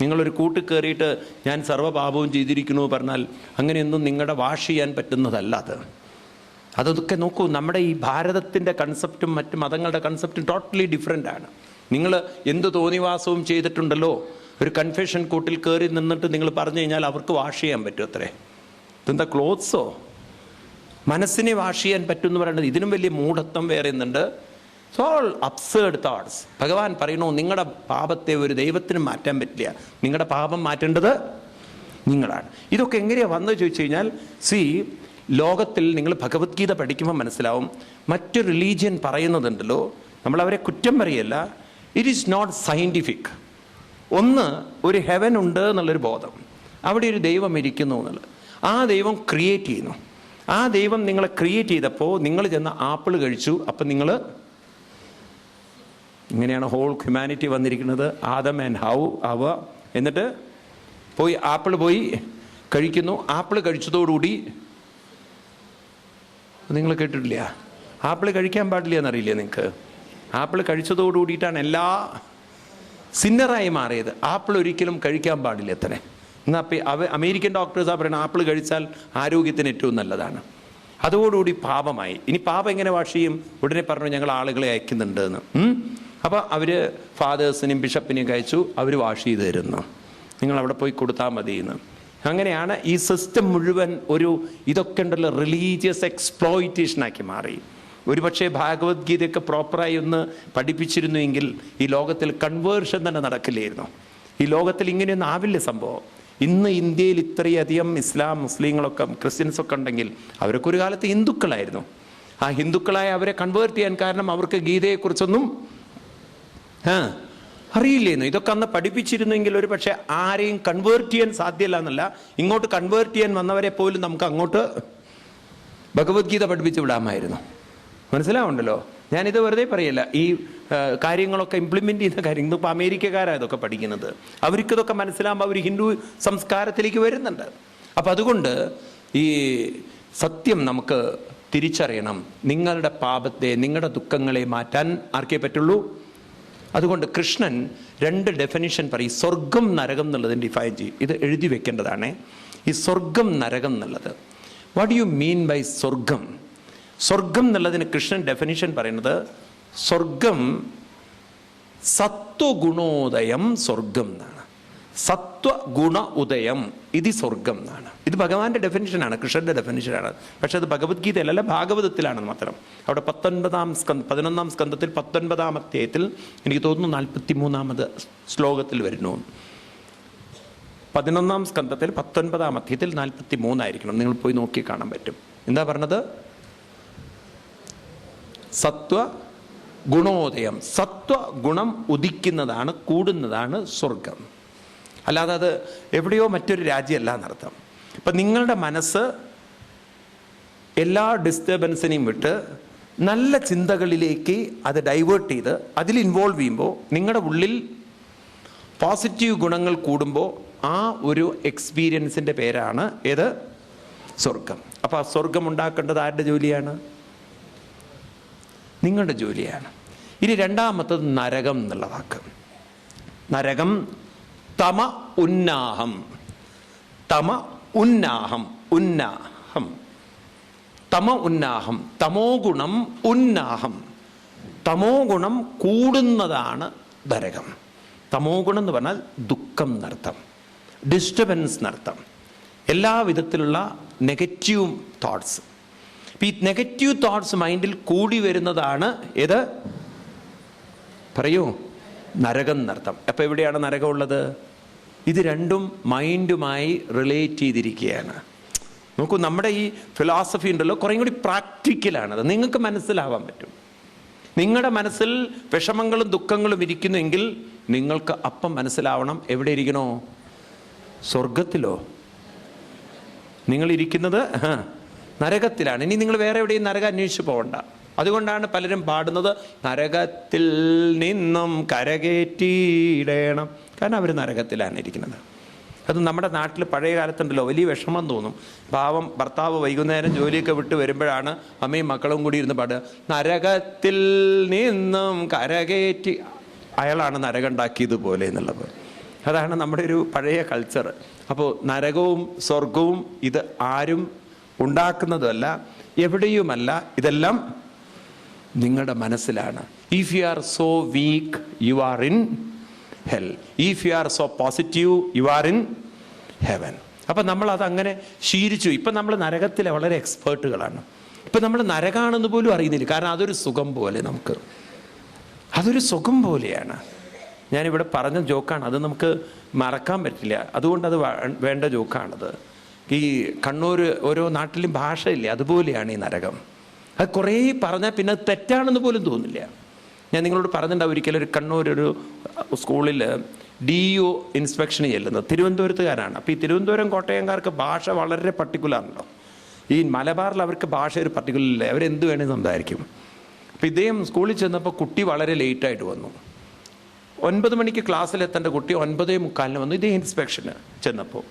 നിങ്ങളൊരു കൂട്ടിൽ കയറിയിട്ട് ഞാൻ സർവ്വപാപവും ചെയ്തിരിക്കുന്നു പറഞ്ഞാൽ അങ്ങനെയൊന്നും നിങ്ങളുടെ വാഷ് ചെയ്യാൻ പറ്റുന്നതല്ല അത്. അതൊക്കെ നോക്കൂ, നമ്മുടെ ഈ ഭാരതത്തിൻ്റെ കൺസെപ്റ്റും മറ്റ് മതങ്ങളുടെ കൺസെപ്റ്റും ടോട്ടലി ഡിഫറെൻ്റ് ആണ്. നിങ്ങൾ എന്ത് തോന്നിവാസവും ചെയ്തിട്ടുണ്ടല്ലോ, ഒരു കൺഫെഷൻ കൂട്ടിൽ കയറി നിന്നിട്ട് നിങ്ങൾ പറഞ്ഞു കഴിഞ്ഞാൽ അവർക്ക് വാഷ് ചെയ്യാൻ പറ്റും അത്രേ. ഇതെന്താ ക്ലോത്ത്സോ? മനസ്സിനെ വാഷ് ചെയ്യാൻ പറ്റും എന്ന് പറയുന്നത് ഇതിനും വലിയ മൂഢത്വം വേറെ ഒന്നുണ്ട്. It's all absurd thoughts. ഭഗവാൻ പറയണു, നിങ്ങളുടെ പാപത്തെ ഒരു ദൈവത്തിനും മാറ്റാൻ പറ്റില്ല, നിങ്ങളുടെ പാപം മാറ്റേണ്ടത് നിങ്ങളാണ്. ഇതൊക്കെ എങ്ങനെയാണ് വന്നത് ചോദിച്ചു കഴിഞ്ഞാൽ, ലോകത്തിൽ നിങ്ങൾ ഭഗവത്ഗീത പഠിക്കുമ്പോൾ മനസ്സിലാവും, മറ്റു റിലീജിയൻ പറയുന്നതുണ്ടല്ലോ, നമ്മളവരെ കുറ്റം പറയല്ല, ഇറ്റ് ഈസ് നോട്ട് സയൻറ്റിഫിക്. ഒന്ന്, ഒരു ഹെവൻ ഉണ്ട് എന്നുള്ളൊരു ബോധം, അവിടെ ഒരു ദൈവം ഇരിക്കുന്നു എന്നുള്ളത്. ആ ദൈവം ക്രിയേറ്റ് ചെയ്യുന്നു. ആ ദൈവം നിങ്ങളെ ക്രിയേറ്റ് ചെയ്തപ്പോൾ നിങ്ങൾ ചെന്ന് ആപ്പിൾ കഴിച്ചു. അപ്പം നിങ്ങൾ, ഇങ്ങനെയാണ് ഹോൾ ഹ്യൂമാനിറ്റി വന്നിരിക്കുന്നത്. ആദം ആൻഡ് ഹവ എന്നിട്ട് ആപ്പിൾ പോയി കഴിക്കുന്നു. ആപ്പിൾ കഴിച്ചതോടുകൂടി, നിങ്ങൾ കേട്ടിട്ടില്ല, ആപ്പിൾ കഴിക്കാൻ പാടില്ല എന്നറിയില്ലേ നിങ്ങൾക്ക്? ആപ്പിൾ കഴിച്ചതോടുകൂടിയിട്ടാണ് എല്ലാ സിന്നറായി മാറിയത്. ആപ്പിൾ ഒരിക്കലും കഴിക്കാൻ പാടില്ല അത്രേ. എന്നാൽ അമേരിക്കൻ ഡോക്ടേഴ്സാ പറയുന്നത് ആപ്പിൾ കഴിച്ചാൽ ആരോഗ്യത്തിന് ഏറ്റവും നല്ലതാണ്. അതോടുകൂടി പാപമായി. ഇനി പാപം എങ്ങനെ വാഷ് ചെയ്യും? ഉടനെ പറഞ്ഞു ഞങ്ങൾ ആളുകളെ അയക്കുന്നുണ്ട് എന്ന്. അപ്പോൾ അവർ ഫാദേഴ്സിനെയും ബിഷപ്പിനെയും അയച്ചു, അവർ വാഷ് ചെയ്ത് തരുന്നു, നിങ്ങൾ അവിടെ പോയി കൊടുത്താൽ മതി എന്ന്. അങ്ങനെയാണ് ഈ സിസ്റ്റം മുഴുവൻ ഒരു ഇതൊക്കെ ഉണ്ടല്ലോ റിലീജിയസ് എക്സ്പ്ലോയിറ്റേഷനാക്കി മാറി. ഒരുപക്ഷെ ഭഗവത്ഗീതയൊക്കെ പ്രോപ്പറായി ഒന്ന് പഠിപ്പിച്ചിരുന്നുവെങ്കിൽ ഈ ലോകത്തിൽ കൺവേർഷൻ തന്നെ നടക്കില്ലായിരുന്നു. ഈ ലോകത്തിൽ ഇങ്ങനെയൊന്നും ആവില്ല സംഭവം. ഇന്ന് ഇന്ത്യയിൽ ഇത്രയധികം മുസ്ലിങ്ങളൊക്കെ ക്രിസ്ത്യൻസൊക്കെ ഉണ്ടെങ്കിൽ അവരൊക്കെ ഒരു കാലത്ത് ഹിന്ദുക്കളായിരുന്നു. ആ ഹിന്ദുക്കളായ അവരെ കൺവേർട്ട് ചെയ്യാൻ കാരണം അവർക്ക് ഗീതയെക്കുറിച്ചൊന്നും അറിയില്ലേന്നു. ഇതൊക്കെ അന്ന് പഠിപ്പിച്ചിരുന്നെങ്കിൽ ഒരു പക്ഷെ ആരെയും കൺവേർട്ട് ചെയ്യാൻ സാധ്യമല്ല എന്നല്ല, ഇങ്ങോട്ട് കൺവേർട്ട് ചെയ്യാൻ വന്നവരെ പോലും നമുക്ക് അങ്ങോട്ട് ഭഗവത്ഗീത പഠിപ്പിച്ച് വിടാമായിരുന്നു. മനസ്സിലാവുണ്ടല്ലോ, ഞാനിത് വെറുതെ പറയല്ല. ഈ കാര്യങ്ങളൊക്കെ ഇംപ്ലിമെൻ്റ് ചെയ്യുന്ന കാര്യം ഇന്നിപ്പോൾ അമേരിക്കക്കാരാണ് ഇതൊക്കെ പഠിക്കുന്നത്. അവർക്കിതൊക്കെ മനസ്സിലാകുമ്പോൾ അവർ ഹിന്ദു സംസ്കാരത്തിലേക്ക് വരുന്നുണ്ട്. അപ്പം അതുകൊണ്ട് ഈ സത്യം നമുക്ക് തിരിച്ചറിയണം. നിങ്ങളുടെ പാപത്തെ, നിങ്ങളുടെ ദുഃഖങ്ങളെ മാറ്റാൻ ആർക്കേ പറ്റുള്ളൂ? അതുകൊണ്ട് കൃഷ്ണൻ 2 ഡെഫിനിഷൻ പറയും. സ്വർഗം നരകം എന്നുള്ളതിന് ഡിഫൈൻ ചെയ്യും. ഇത് എഴുതി വെക്കേണ്ടതാണ്. ഈ സ്വർഗം നരകം എന്നുള്ളത്, വാട്ട് യു മീൻ ബൈ സ്വർഗം? സ്വർഗം എന്നുള്ളതിന് കൃഷ്ണൻ ഡെഫിനിഷൻ പറയുന്നത്, സ്വർഗം സത്വഗുണോദയം സ്വർഗം എന്നാണ്. സത്വഗുണ ഉദയം ഇത് സ്വർഗം എന്നാണ്. ഇത് ഭഗവാന്റെ ഡെഫിനിഷനാണ്, കൃഷ്ണന്റെ ഡെഫിനിഷനാണ്. പക്ഷെ അത് ഭഗവത്ഗീതയിലല്ല, ഭാഗവതത്തിലാണെന്ന് മാത്രം. അവിടെ 11ാം സ്കന്ധത്തിൽ 19ാം അധ്യായത്തിൽ എനിക്ക് തോന്നുന്നു 43ാമത് ശ്ലോകത്തിൽ വരുന്നു. 11ാം സ്കന്ധത്തിൽ 19ാം അധ്യായത്തിൽ 43 ആയിരിക്കണം. നിങ്ങൾ പോയി നോക്കി കാണാൻ പറ്റും. എന്താ പറഞ്ഞത്? സത്വ ഗുണോദയം, സത്വഗുണം ഉദിക്കുന്നതാണ്, കൂടുന്നതാണ് സ്വർഗം. അല്ലാതെ അത് എവിടെയോ മറ്റൊരു രാജ്യമല്ല എന്നർത്ഥം. ഇപ്പം നിങ്ങളുടെ മനസ്സ് എല്ലാ ഡിസ്റ്റർബൻസിനെയും വിട്ട് നല്ല ചിന്തകളിലേക്ക് അത് ഡൈവേർട്ട് ചെയ്ത് അതിൽ ഇൻവോൾവ് ചെയ്യുമ്പോൾ നിങ്ങളുടെ ഉള്ളിൽ പോസിറ്റീവ് ഗുണങ്ങൾ കൂടുമ്പോൾ ആ ഒരു എക്സ്പീരിയൻസിൻ്റെ പേരാണ് ഏത്? സ്വർഗം. അപ്പോൾ ആ സ്വർഗം ഉണ്ടാക്കേണ്ടത് ആരുടെ ജോലിയാണ്? നിങ്ങളുടെ ജോലിയാണ്. ഇനി രണ്ടാമത്തത് നരകം എന്നുള്ള വാക്ക്. നരകം തമ ഉന്നാഹം. തമ ഉന്നാഹം, ഉന്നാഹം, തമ ഉന്നാഹം, തമോ ഗുണം ഉന്നാഹം. തമോ ഗുണം കൂടുന്നതാണ് നരകം. തമോ ഗുണം എന്ന് പറഞ്ഞാൽ ദുഃഖം എന്നർത്ഥം, ഡിസ്റ്റർബൻസ് എന്നർത്ഥം, എല്ലാ വിധത്തിലുള്ള നെഗറ്റീവ് തോട്ട്സ്. ഈ നെഗറ്റീവ് തോട്ട്സ് മൈൻഡിൽ കൂടി വരുന്നതാണ് ഏത്? പറയൂ, നരകം എന്നർത്ഥം. അപ്പം എവിടെയാണ് നരകം ഉള്ളത്? ഇത് രണ്ടും മൈൻഡുമായി റിലേറ്റ് ചെയ്തിരിക്കുകയാണ്. നോക്കൂ, നമ്മുടെ ഈ ഫിലോസഫി ഉണ്ടല്ലോ കുറേ കൂടി പ്രാക്ടിക്കലാണത്. നിങ്ങൾക്ക് മനസ്സിലാവാൻ പറ്റും. നിങ്ങളുടെ മനസ്സിൽ വിഷമങ്ങളും ദുഃഖങ്ങളും ഇരിക്കുന്നെങ്കിൽ നിങ്ങൾക്ക് അപ്പം മനസ്സിലാവണം എവിടെ ഇരിക്കണോ? സ്വർഗത്തിലോ? നിങ്ങളിരിക്കുന്നത് നരകത്തിലാണ്. ഇനി നിങ്ങൾ വേറെ എവിടെയും നരകം അന്വേഷിച്ച് പോകണ്ട. അതുകൊണ്ടാണ് പലരും പാടുന്നത് നരകത്തിൽ നിന്നും കരകയറ്റിയിടണം. കാരണം അവർ നരകത്തിലാണ് ഇരിക്കുന്നത്. അത് നമ്മുടെ നാട്ടിൽ പഴയ കാലത്തുണ്ടല്ലോ വലിയ വിഷമം തോന്നും. പാവം ഭർത്താവ് വൈകുന്നേരം ജോലിയൊക്കെ വിട്ട് വരുമ്പോഴാണ് അമ്മയും മക്കളും കൂടി ഇരുന്ന് പാടുക, നരകത്തിൽ നിന്നും കരകയറ്റി. അയാളാണ് നരകം ഉണ്ടാക്കിയതുപോലെ എന്നുള്ളത്. അതാണ് നമ്മുടെ ഒരു പഴയ കൾച്ചർ. അപ്പോൾ നരകവും സ്വർഗവും ഇത് ആരും ഉണ്ടാക്കുന്നതല്ല, എവിടെയുമല്ല, ഇതെല്ലാം നിങ്ങളുടെ മനസ്സിലാണ്. If you are so weak you are in hell, if you are so positive you are in heaven. അപ്പം നമ്മളതങ്ങനെ ശീലിച്ചു. ഇപ്പം നമ്മൾ നരകത്തിലെ വളരെ എക്സ്പേർട്ടുകളാണ്. ഇപ്പം നമ്മൾ നരകാണെന്ന് പോലും അറിയുന്നില്ല. കാരണം അതൊരു സുഖം പോലെ, അതൊരു സുഖം പോലെയാണ്. ഞാനിവിടെ പറഞ്ഞ ജോക്കാണ്, അത് നമുക്ക് മറക്കാൻ പറ്റില്ല. അതുകൊണ്ടത് വേണ്ട ജോക്കാണത്. ഈ കണ്ണൂർ ഓരോ നാട്ടിലും ഭാഷയില്ലേ, അതുപോലെയാണ് ഈ നരകം. അത് കുറേ പറഞ്ഞാൽ പിന്നെ അത് തെറ്റാണെന്ന് പോലും തോന്നില്ല. ഞാൻ നിങ്ങളോട് പറഞ്ഞിട്ടുണ്ടാവും ഒരിക്കലും, ഒരു കണ്ണൂർ ഒരു സ്കൂളിൽ DO ഇൻസ്പെക്ഷന് ചെല്ലുന്നത് തിരുവനന്തപുരത്തുകാരാണ്. അപ്പോൾ ഈ തിരുവനന്തപുരം കോട്ടയംകാർക്ക് ഭാഷ വളരെ പർട്ടിക്കുലറാണല്ലോ. ഈ മലബാറിൽ അവർക്ക് ഭാഷ ഒരു പർട്ടിക്കുലറില്ല, അവരെന്ത് വേണമെങ്കിൽ സംസാരിക്കും. അപ്പോൾ ഇദ്ദേഹം സ്കൂളിൽ ചെന്നപ്പോൾ കുട്ടി വളരെ ലേറ്റായിട്ട് വന്നു. 9 മണിക്ക് ക്ലാസ്സിലെത്തേണ്ട കുട്ടി 9:45 വന്നു. ഇതേ ഇൻസ്പെക്ഷന് ചെന്നപ്പോൾ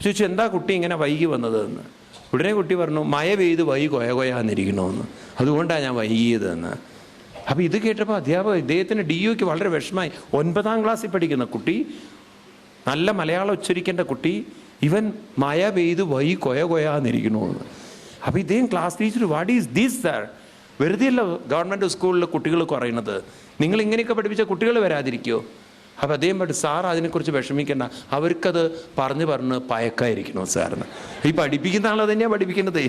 ചോദിച്ചു, എന്താ കുട്ടി ഇങ്ങനെ വൈകി വന്നതെന്ന്. ഉടനെ കുട്ടി പറഞ്ഞു, മഴ പെയ്ത് വൈകി കൊയകൊയാന്നിരിക്കണമെന്ന്, അതുകൊണ്ടാണ് ഞാൻ വൈകിയതെന്ന്. അപ്പോൾ ഇത് കേട്ടപ്പോൾ ഇദ്ദേഹത്തിന് DOക്ക് വളരെ വിഷമമായി. 9ാം ക്ലാസ്സിൽ പഠിക്കുന്ന കുട്ടി, നല്ല മലയാളം ഉച്ചരിക്കേണ്ട കുട്ടി, ഇവൻ മഴ പെയ്ത് വൈകി കൊയകൊയാന്നിരിക്കണമെന്ന്. അപ്പോൾ ഇദ്ദേഹം class teacher, what is this sir? വെറുതെ അല്ല ഗവൺമെൻറ് സ്കൂളിൽ കുട്ടികൾ കുറയുന്നത്, നിങ്ങൾ ഇങ്ങനെയൊക്കെ പഠിപ്പിച്ച കുട്ടികൾ വരാതിരിക്കുമോ? അപ്പോൾ അദ്ദേഹം പറഞ്ഞു, സാർ അതിനെക്കുറിച്ച് വിഷമിക്കേണ്ട, അവർക്കത് പറഞ്ഞ് പയക്കായിരിക്കണോ സാറിന്? ഈ പഠിപ്പിക്കുന്ന ആൾ തന്നെയാണ് പഠിപ്പിക്കുന്നത്.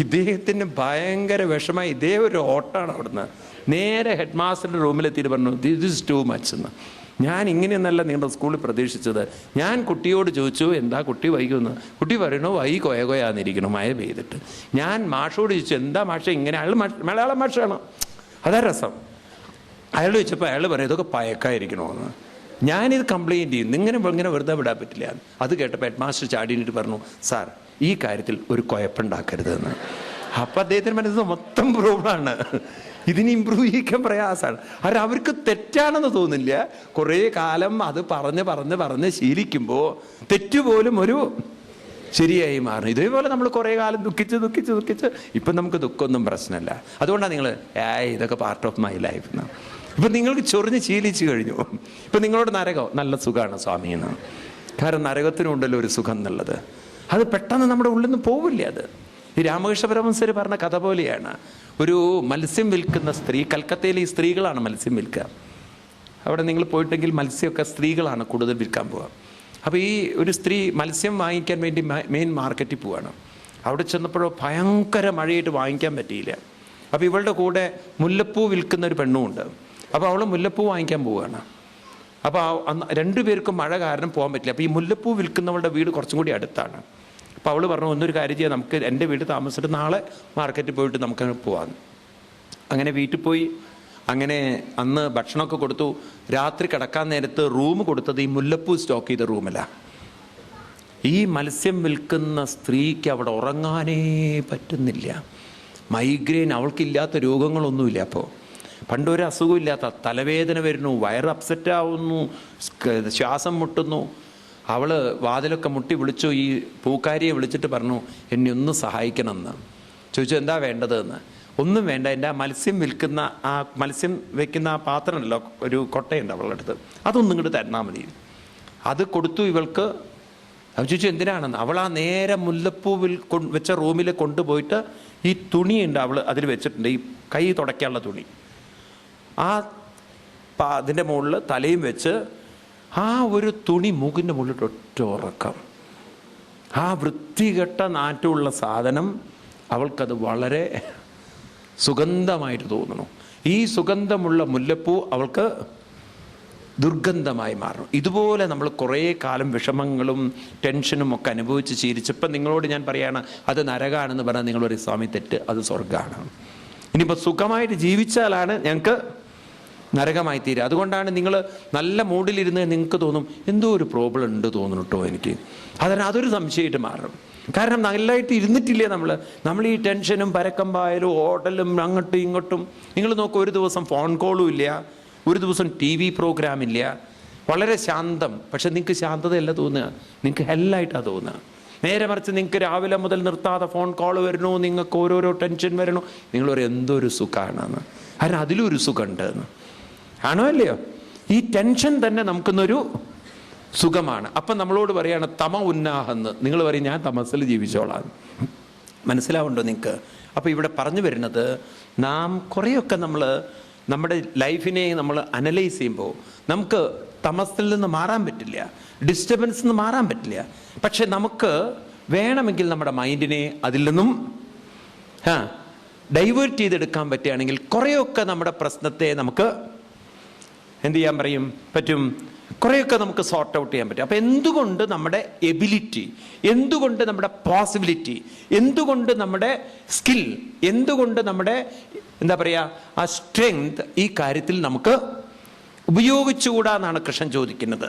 ഇദ്ദേഹത്തിന് ഭയങ്കര വിഷമായി. ഇദ്ദേഹം ഒരു ഓട്ടാണ് അവിടുന്ന്. നേരെ ഹെഡ് മാസ്റ്ററുടെ റൂമിലെത്തിയിട്ട് പറഞ്ഞു, ദിസ് ഇസ് ടു മച്ച് എന്ന്. ഞാൻ ഇങ്ങനെയൊന്നല്ല നിങ്ങളുടെ സ്കൂളിൽ പ്രതീക്ഷിച്ചത്. ഞാൻ കുട്ടിയോട് ചോദിച്ചു, എന്താ കുട്ടി വൈകുമെന്ന്. കുട്ടി പറയണോ വൈകി കൊയകൊയാന്നിരിക്കണം മഴ പെയ്തിട്ട്. ഞാൻ മാഷോട് ചോദിച്ചു, എന്താ മാഷ ഇങ്ങനെ? അയാൾ മലയാളം മാഷാണ്, അതാ രസം. അയാൾ ചോദിച്ചപ്പോൾ അയാൾ പറയും, ഇതൊക്കെ പയക്കായിരിക്കണമെന്ന്. ഞാനിത് കംപ്ലയിൻറ്റ് ചെയ്യും, ഇങ്ങനെ വെറുതെ വിടാൻ പറ്റില്ല. അത് കേട്ടപ്പോൾ ഹെഡ് മാസ്റ്റർ ചാടിയിട്ട് പറഞ്ഞു, സാർ ഈ കാര്യത്തിൽ ഒരു കുഴപ്പമുണ്ടാക്കരുതെന്ന്. അപ്പം അദ്ദേഹത്തിന് മനസ്സിൽ മൊത്തം പ്രോബ്ലമാണ്. ഇതിന് ഇമ്പ്രൂവ് ചെയ്യിക്കാൻ പ്രയാസമാണ്. അവർക്ക് തെറ്റാണെന്ന് തോന്നില്ല. കുറേ കാലം അത് പറഞ്ഞ് ശീലിക്കുമ്പോൾ തെറ്റുപോലും ഒരു ശരിയായി മാറും. ഇതേപോലെ നമ്മൾ കുറേ കാലം ദുഃഖിച്ച് ഇപ്പം നമുക്ക് ദുഃഖമൊന്നും പ്രശ്നമല്ല. അതുകൊണ്ടാണ് നിങ്ങൾ ഇതൊക്കെ പാർട്ട് ഓഫ് മൈ ലൈഫ് എന്ന്. ഇപ്പം നിങ്ങൾക്ക് ചൊറിഞ്ഞ് ശീലിച്ചു കഴിഞ്ഞു. ഇപ്പം നിങ്ങളോട് നരകം നല്ല സുഖമാണ് സ്വാമി എന്ന്. കാരണം നരകത്തിനുണ്ടല്ലോ ഒരു സുഖം എന്നുള്ളത്. അത് പെട്ടെന്ന് നമ്മുടെ ഉള്ളിൽ നിന്ന് പോവില്ല. അത് ഈ രാമകൃഷ്ണ പരമഹംസർ പറഞ്ഞ കഥ പോലെയാണ്. ഒരു മത്സ്യം വിൽക്കുന്ന സ്ത്രീ, കൽക്കത്തയിൽ ഈ സ്ത്രീകളാണ് മത്സ്യം വിൽക്കുക. അവിടെ നിങ്ങൾ പോയിട്ടെങ്കിൽ മത്സ്യമൊക്കെ സ്ത്രീകളാണ് കൂടുതൽ വിൽക്കാൻ പോവുക. അപ്പോൾ ഈ ഒരു സ്ത്രീ മത്സ്യം വാങ്ങിക്കാൻ വേണ്ടി മെയിൻ മാർക്കറ്റിൽ പോവുകയാണ്. അവിടെ ചെന്നപ്പോഴോ ഭയങ്കര മഴയായിട്ട് വാങ്ങിക്കാൻ പറ്റിയില്ല. അപ്പോൾ ഇവളുടെ കൂടെ മുല്ലപ്പൂ വിൽക്കുന്ന ഒരു പെണ്ണുമുണ്ട്. അപ്പോൾ അവൾ മുല്ലപ്പൂ വാങ്ങിക്കാൻ പോവുകയാണ്. അപ്പോൾ രണ്ടുപേർക്കും മഴ കാരണം പോകാൻ പറ്റില്ല. അപ്പോൾ ഈ മുല്ലപ്പൂ വിൽക്കുന്നവളുടെ വീട് കുറച്ചും കൂടി അടുത്താണ്. അപ്പോൾ അവൾ പറഞ്ഞു, ഒന്നൊരു കാര്യം ചെയ്യാം, നമുക്ക് എൻ്റെ വീട് താമസിച്ചിട്ട് നാളെ മാർക്കറ്റിൽ പോയിട്ട് നമുക്കങ്ങനെ പോകാം. അങ്ങനെ വീട്ടിൽ പോയി. അങ്ങനെ അന്ന് ഭക്ഷണമൊക്കെ കൊടുത്തു. രാത്രി കിടക്കാൻ നേരത്ത് റൂം കൊടുത്തത് ഈ മുല്ലപ്പൂ സ്റ്റോക്ക് ചെയ്ത റൂമിലാണ്. ഈ മത്സ്യം വിൽക്കുന്ന സ്ത്രീക്ക് അവിടെ ഉറങ്ങാനേ പറ്റുന്നില്ല. മൈഗ്രെയിൻ, അവൾക്കില്ലാത്ത രോഗങ്ങളൊന്നുമില്ല. അപ്പോൾ പണ്ടൊരു അസുഖമില്ലാത്ത, തലവേദന വരുന്നു, വയറ് അപ്സെറ്റ് ആവുന്നു, ശ്വാസം മുട്ടുന്നു. അവൾ വാതിലൊക്കെ മുട്ടി വിളിച്ചു. ഈ പൂക്കാരിയെ വിളിച്ചിട്ട് പറഞ്ഞു, എന്നെ ഒന്ന് സഹായിക്കണമെന്ന്. ചോദിച്ചു, എന്താ വേണ്ടതെന്ന്. ഒന്നും വേണ്ട, എൻ്റെ ആ മത്സ്യം വിൽക്കുന്ന ആ മത്സ്യം വെക്കുന്ന ആ പാത്രമല്ലോ, ഒരു കൊട്ടയുണ്ട് അവളുടെ അടുത്ത്, അതൊന്നും ഇങ്ങോട്ട് തന്നാൽ മതി. അത് കൊടുത്തു ഇവൾക്ക്. അവൾ ചോദിച്ചു എന്തിനാണെന്ന്. അവൾ ആ നേരെ മുല്ലപ്പൂ വെച്ച റൂമിൽ കൊണ്ടുപോയിട്ട് ഈ തുണിയുണ്ട് അവൾ അതിൽ വെച്ചിട്ടുണ്ട്, ഈ കൈ തുടയ്ക്കാനുള്ള തുണി. ആ അതിൻ്റെ മുകളിൽ തലയും വെച്ച് ആ ഒരു തുണി മൂക്കിൻ്റെ മുകളിൽ ഒറ്റ ഉറക്കം. ആ വൃത്തികെട്ട നാറ്റമുള്ള സാധനം അവൾക്കത് വളരെ സുഗന്ധമായിട്ട് തോന്നുന്നു. ഈ സുഗന്ധമുള്ള മുല്ലപ്പൂ അവൾക്ക് ദുർഗന്ധമായി മാറും. ഇതുപോലെ നമ്മൾ കുറേ കാലം വിഷമങ്ങളും ടെൻഷനും ഒക്കെ അനുഭവിച്ച് ശീലിച്ചപ്പം നിങ്ങളോട് ഞാൻ പറയുകയാണ്, അത് നരകാണെന്ന് പറഞ്ഞാൽ നിങ്ങൾ പറയും, സ്വാമി തെറ്റ്, അത് സ്വർഗ്ഗമാണ്. ഇനിയിപ്പോൾ സുഖമായിട്ട് ജീവിച്ചാലാണ് ഞങ്ങൾക്ക് നരകമായി തീരുക. അതുകൊണ്ടാണ് നിങ്ങൾ നല്ല മൂഡിലിരുന്ന് നിങ്ങൾക്ക് തോന്നും, എന്തോ ഒരു പ്രോബ്ലം ഉണ്ട് തോന്നുന്നു കേട്ടോ എനിക്ക്. അതൊരു സംശയമായിട്ട് മാറും. കാരണം നല്ലതായിട്ട് ഇരുന്നിട്ടില്ലേ നമ്മൾ ഈ ടെൻഷനും പരക്കം പായലും ഓടലും അങ്ങോട്ടും ഇങ്ങോട്ടും. നിങ്ങൾ നോക്കൂ, ഒരു ദിവസം ഫോൺ കോളും ഇല്ല, ഒരു ദിവസം TV പ്രോഗ്രാം ഇല്ല, വളരെ ശാന്തം. പക്ഷെ നിങ്ങൾക്ക് ശാന്തതയല്ല തോന്നുക, നിങ്ങൾക്ക് ഹെല്ലായിട്ടാണ് തോന്നുക. നേരെ മറിച്ച് നിങ്ങൾക്ക് രാവിലെ മുതൽ നിർത്താതെ ഫോൺ കോൾ വരണോ, നിങ്ങൾക്ക് ഓരോരോ ടെൻഷൻ വരണോ, നിങ്ങൾ പറയും എന്തോ ഒരു സുഖമാണെന്ന്. കാരണം അതിലും ഒരു സുഖമുണ്ട് എന്ന്. ആണോ അല്ലയോ? ഈ ടെൻഷൻ തന്നെ നമുക്കിന്നൊരു സുഖമാണ്. അപ്പം നമ്മളോട് പറയാണ് തമ ഉന്നാഹെന്ന്. നിങ്ങൾ പറയും ഞാൻ തമസിൽ ജീവിച്ചോളാം. മനസ്സിലാവുണ്ടോ നിങ്ങൾക്ക്? അപ്പോൾ ഇവിടെ പറഞ്ഞു വരുന്നത്, നാം കുറേയൊക്കെ നമ്മുടെ ലൈഫിനെ നമ്മൾ അനലൈസ് ചെയ്യുമ്പോൾ നമുക്ക് തമസിൽ നിന്ന് മാറാൻ പറ്റില്ല, ഡിസ്റ്റർബൻസിൽ നിന്ന് മാറാൻ പറ്റില്ല. പക്ഷെ നമുക്ക് വേണമെങ്കിൽ നമ്മുടെ മൈൻഡിനെ അതിൽ നിന്നും ഡൈവേർട്ട് ചെയ്തെടുക്കാൻ പറ്റുകയാണെങ്കിൽ കുറേയൊക്കെ നമ്മുടെ പ്രശ്നത്തെ നമുക്ക് എന്ത് ചെയ്യാൻ പറ്റും, കുറേയൊക്കെ നമുക്ക് സോർട്ട് ഔട്ട് ചെയ്യാൻ പറ്റും. അപ്പം എന്തുകൊണ്ട് നമ്മുടെ എബിലിറ്റി, എന്തുകൊണ്ട് നമ്മുടെ പോസിബിലിറ്റി, എന്തുകൊണ്ട് നമ്മുടെ സ്കിൽ, എന്തുകൊണ്ട് നമ്മുടെ എന്താ പറയുക ആ സ്ട്രെങ്ത് ഈ കാര്യത്തിൽ നമുക്ക് ഉപയോഗിച്ചുകൂടാന്നാണ് കൃഷ്ണൻ ചോദിക്കുന്നത്.